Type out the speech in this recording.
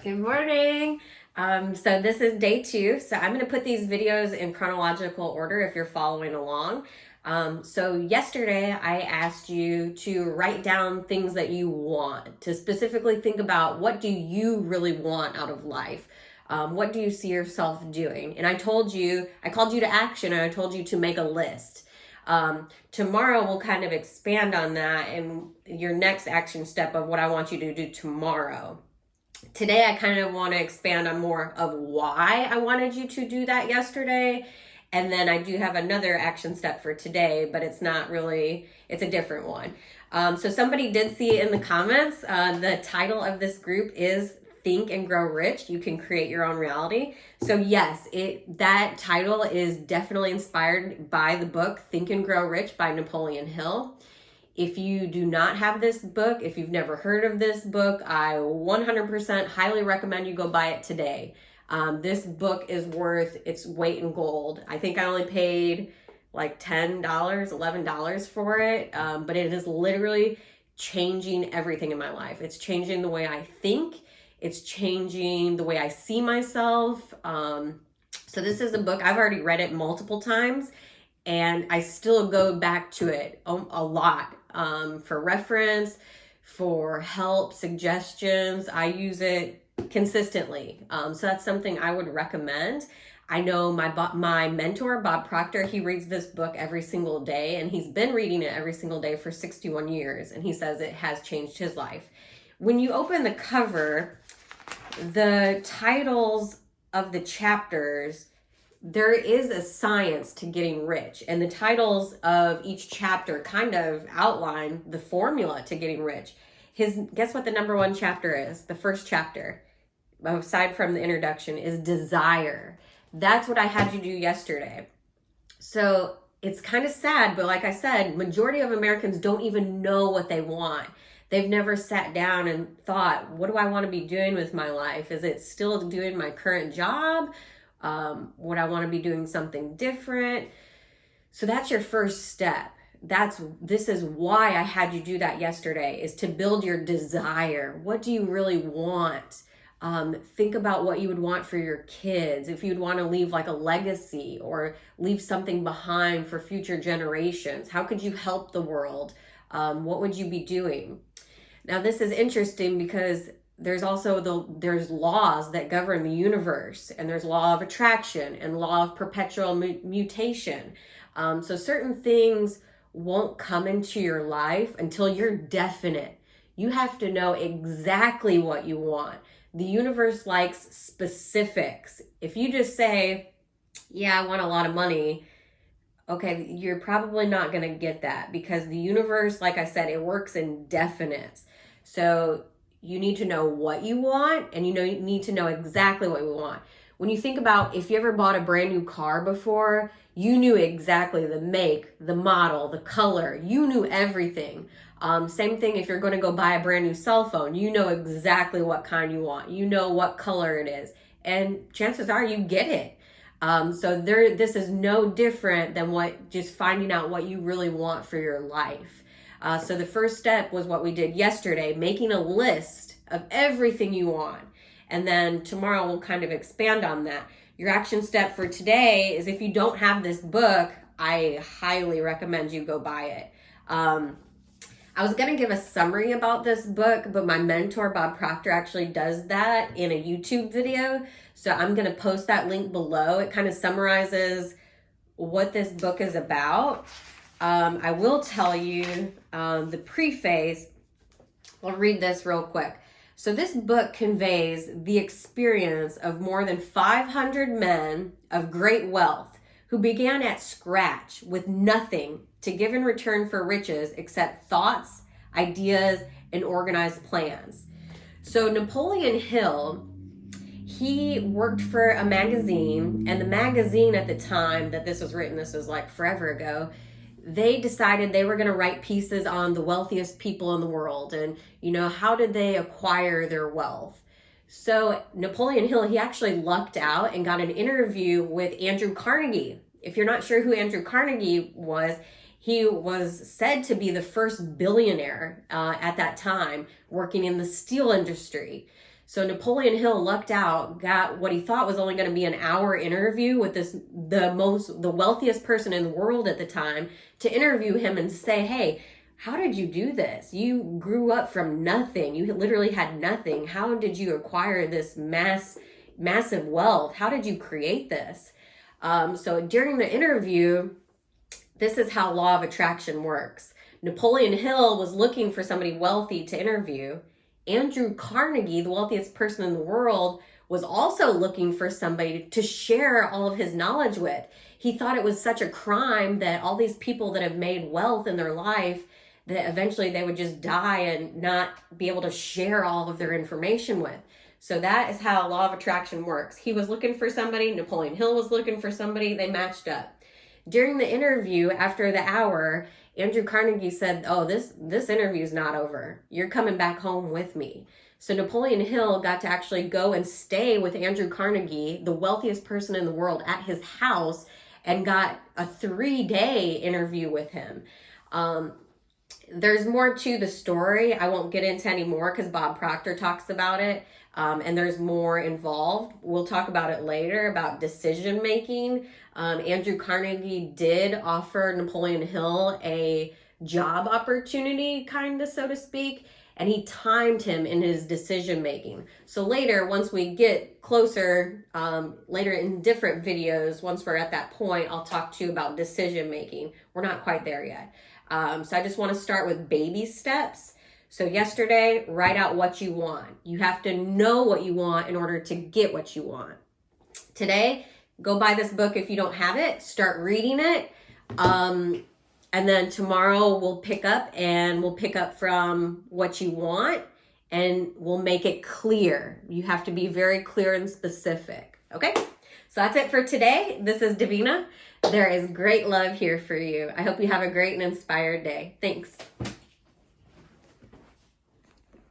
Good morning. So this is day 2. So I'm going to put these videos in chronological order if you're following along. So yesterday I asked you to write down things that you want, to specifically think about what do you really want out of life? What do you see yourself doing? And I called you to action, and I told you to make a list. Tomorrow we'll kind of expand on that and your next action step of what I want you to do tomorrow. Today I kind of want to expand on more of why I wanted you to do that yesterday. And then I do have another action step for today, but it's not really, it's a different one. So somebody did see in the comments, the title of this group is Think and Grow Rich. You can create your own reality. So yes, that title is definitely inspired by the book Think and Grow Rich by Napoleon Hill. If you do not have this book, if you've never heard of this book, I 100% highly recommend you go buy it today. This book is worth its weight in gold. I think I only paid like $10, $11 for it, but it is literally changing everything in my life. It's changing the way I think. It's changing the way I see myself. So this is a book, I've already read it multiple times, and I still go back to it a lot. For reference, for help, suggestions. I use it consistently. So that's something I would recommend. I know my mentor, Bob Proctor, he reads this book every single day, and he's been reading it every single day for 61 years, and he says it has changed his life. When you open the cover, the titles of the chapters, there is a science to getting rich, and the titles of each chapter kind of outline the formula to getting rich. Guess what the number 1 chapter is? The first chapter, aside from the introduction, is desire. That's what I had you do yesterday. So it's kind of sad, but like I said, majority of Americans don't even know what they want. They've never sat down and thought, what do I want to be doing with my life? Is it still doing my current job? Would I want to be doing something different? So that's your first step. This is why I had you do that yesterday, is to build your desire. What do you really want? Think about what you would want for your kids. If you'd want to leave like a legacy or leave something behind for future generations, how could you help the world? What would you be doing? Now, this is interesting because there's also there's laws that govern the universe, and there's law of attraction and law of perpetual mutation. So certain things won't come into your life until you're definite. You have to know exactly what you want. The universe likes specifics. If you just say, yeah, I want a lot of money, okay, you're probably not going to get that, because the universe, like I said, it works in definites. So you need to know what you want, and you need to know exactly what you want. When you think about, if you ever bought a brand new car before, you knew exactly the make, the model, the color. You knew everything. Same thing if you're going to go buy a brand new cell phone. You know exactly what kind you want. You know what color it is. And chances are you get it. So this is no different than just finding out what you really want for your life. So the first step was what we did yesterday, making a list of everything you want. And then tomorrow we'll kind of expand on that. Your action step for today is, if you don't have this book, I highly recommend you go buy it. I was going to give a summary about this book, but my mentor, Bob Proctor, actually does that in a YouTube video. So I'm going to post that link below. It kind of summarizes what this book is about. I will tell you the preface. I'll read this real quick. So this book conveys the experience of more than 500 men of great wealth who began at scratch with nothing to give in return for riches except thoughts, ideas, and organized plans. So Napoleon Hill, he worked for a magazine, and the magazine at the time that this was written, this was like forever ago, they decided they were going to write pieces on the wealthiest people in the world, and how did they acquire their wealth. So Napoleon Hill, he actually lucked out and got an interview with Andrew Carnegie. If you're not sure who Andrew Carnegie was, he was said to be the first billionaire at that time, working in the steel industry. So Napoleon Hill lucked out, got what he thought was only going to be an hour interview with the wealthiest person in the world at the time, to interview him and say, hey, how did you do this? You grew up from nothing. You literally had nothing. How did you acquire this massive wealth? How did you create this? So during the interview, this is how law of attraction works. Napoleon Hill was looking for somebody wealthy to interview. Andrew Carnegie, the wealthiest person in the world, was also looking for somebody to share all of his knowledge with. He thought it was such a crime that all these people that have made wealth in their life, that eventually they would just die and not be able to share all of their information with. So that is how law of attraction works. He was looking for somebody, Napoleon Hill was looking for somebody, they matched up. During the interview, after the hour, Andrew Carnegie said, oh, this interview is not over. You're coming back home with me. So Napoleon Hill got to actually go and stay with Andrew Carnegie, the wealthiest person in the world, at his house, and got a 3-day interview with him. There's more to the story. I won't get into any more because Bob Proctor talks about it. And there's more involved. We'll talk about it later, about decision making. Andrew Carnegie did offer Napoleon Hill a job opportunity, kind of, so to speak, and he timed him in his decision making. So later, once we get closer, later in different videos, once we're at that point, I'll talk to you about decision making. We're not quite there yet. So I just want to start with baby steps. So yesterday, write out what you want. You have to know what you want in order to get what you want. Today, go buy this book if you don't have it. Start reading it. And then tomorrow we'll pick up from what you want, and we'll make it clear. You have to be very clear and specific. Okay? So that's it for today. This is Davina. There is great love here for you. I hope you have a great and inspired day. Thanks.